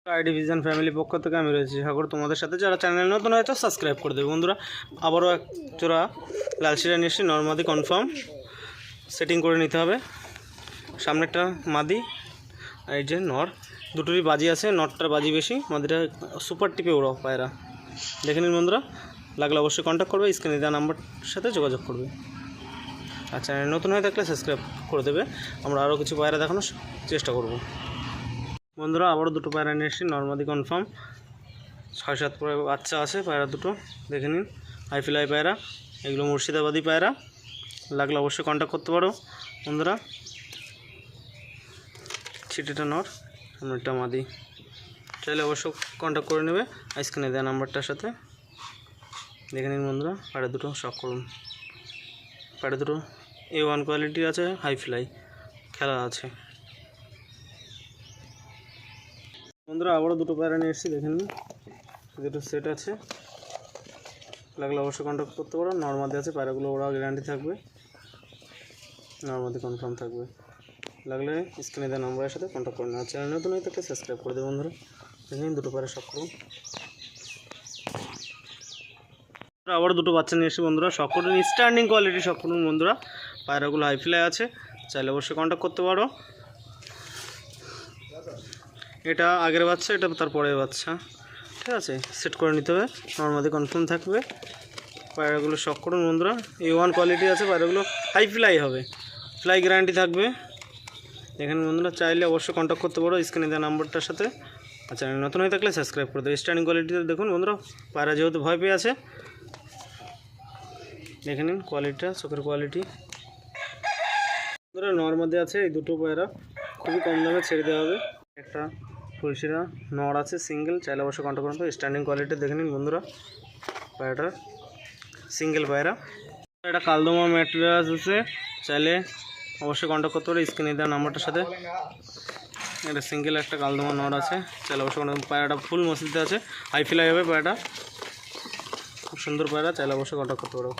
ID vision family পক্ষ থেকে আমি রয়েছি সাগর তোমাদের সাথে। যারা চ্যানেল নতুন হয়েছে সাবস্ক্রাইব করে দেবে বন্ধুরা। আবারও এক জোড়া লাল শিরা নিয়ে এসেছি, নর্মাদি কনফার্ম সেটিং করে নিতে হবে। সামনেরটা মাদি, এই যে নর, দুটোরই বাজি আছে। নরটার বাজি বেশি, মাদিটা সুপার টিপে ওড়াও পায়রা। দেখে নিন বন্ধুরা, লাগলে অবশ্যই কন্ট্যাক্ট করবে, স্ক্রিনে দেওয়া নাম্বার সাথে যোগাযোগ করবে। আর চ্যানেল নতুন হয়ে থাকলে সাবস্ক্রাইব করে দেবে। আমরা আরও কিছু পায়রা দেখানোর চেষ্টা করব বন্ধুরা। আবারও দুটো পায়রা নিয়ে এসেছি, নর্মাদি কনফার্ম 6-7 পরে বাচ্চা আছে পায়রা দুটো, দেখে নিন। হাইফ্লাই পায়রা, এগুলো মুর্শিদাবাদি পায়রা। লাগলে অবশ্যই কন্ট্যাক্ট করতে পারো বন্ধুরা। ছিটিটা নর, সামনেরটা মাদি, চাইলে অবশ্যই কন্ট্যাক্ট করে নেবে স্ক্রিনে দেওয়া নাম্বারটার সাথে। দেখে নিন বন্ধুরা, পায়রা দুটো শখ করুন। পায়রা দুটো A1 কোয়ালিটি আছে, হাইফ্লাই খেলা আছে বন্ধুরা। আবারও দুটো পায়রা নিয়ে এসেছি, দেখে নিন। দুটো সেট আছে, লাগলে অবশ্যই কন্ট্যাক্ট করতে পারো। নর্মাদি আছে, পায়রাগুলো ওরা গ্যারান্টি থাকবে, নর্মাদি কনফার্ম থাকবে। লাগলে স্ক্রিনে দেওয়া নাম্বারের সাথে কন্ট্যাক্ট করে নেওয়া। চ্যানেল নতুন হয়ে থাকলে সাবস্ক্রাইব করে দেবে বন্ধুরা। দেখে নিন, দুটো পায়রা শখ করুন। আবার দুটো বাচ্চা নিয়ে এসে বন্ধুরা, শখ করুন স্ট্যান্ডিং কোয়ালিটি শখ করুন বন্ধুরা। পায়রাগুলো হাইফ্লাই আছে, চাইলে অবশ্যই কন্ট্যাক্ট করতে পারো। এটা আগের বাচ্চা, এটা তার পরের বাচ্চা, ঠিক আছে। সেট করে নিতে হবে, নর্মাদি কনফার্ম থাকবে। পায়রাগুলো শখ করুন বন্ধুরা, A1 কোয়ালিটি আছে। পায়রাগুলো হাইফ্লাই হবে, ফ্লাই গ্যারান্টি থাকবে। এখানে বন্ধুরা চাইলে অবশ্যই কন্ট্যাক্ট করতে পারো স্ক্রিনে দেওয়া নাম্বারটার সাথে। আর চ্যানেল নতুন হয়ে থাকলে সাবস্ক্রাইব করে দেবে। স্ট্যান্ডিং কোয়ালিটিতে দেখুন বন্ধুরা, পায়রা যেহেতু ভয় পেয়ে আছে, দেখে নিন কোয়ালিটিটা, চোখের কোয়ালিটি বন্ধুরা। নর্মাদি আছে এই দুটো পায়রা, খুবই কম দামে ছেড়ে দেওয়া হবে। একটা ফুলশিরা নর আছে সিঙ্গেল, চাইলে অবশ্যই কন্ট্যাক্ট করতে হবে। স্ট্যান্ডিং কোয়ালিটি দেখে নিন বন্ধুরা, পায়রাটার সিঙ্গেল পায়রা। এটা কালদমা ম্যাটেরিয়ালস আছে, চাইলে অবশ্যই কন্ট্যাক্ট করতে পারে স্ক্রিনে দেওয়া নাম্বারটার সাথে। এটা সিঙ্গেল একটা কালদমা নর আছে, চাইলে অবশ্যই কন্ট্যাক্ট। পায়রাটা ফুল মসজিদে আছে, হাইফ্লাই হবে পায়রাটা, খুব সুন্দর পায়রা, চাইলে অবশ্যই কন্ট্যাক্ট করতে পারো।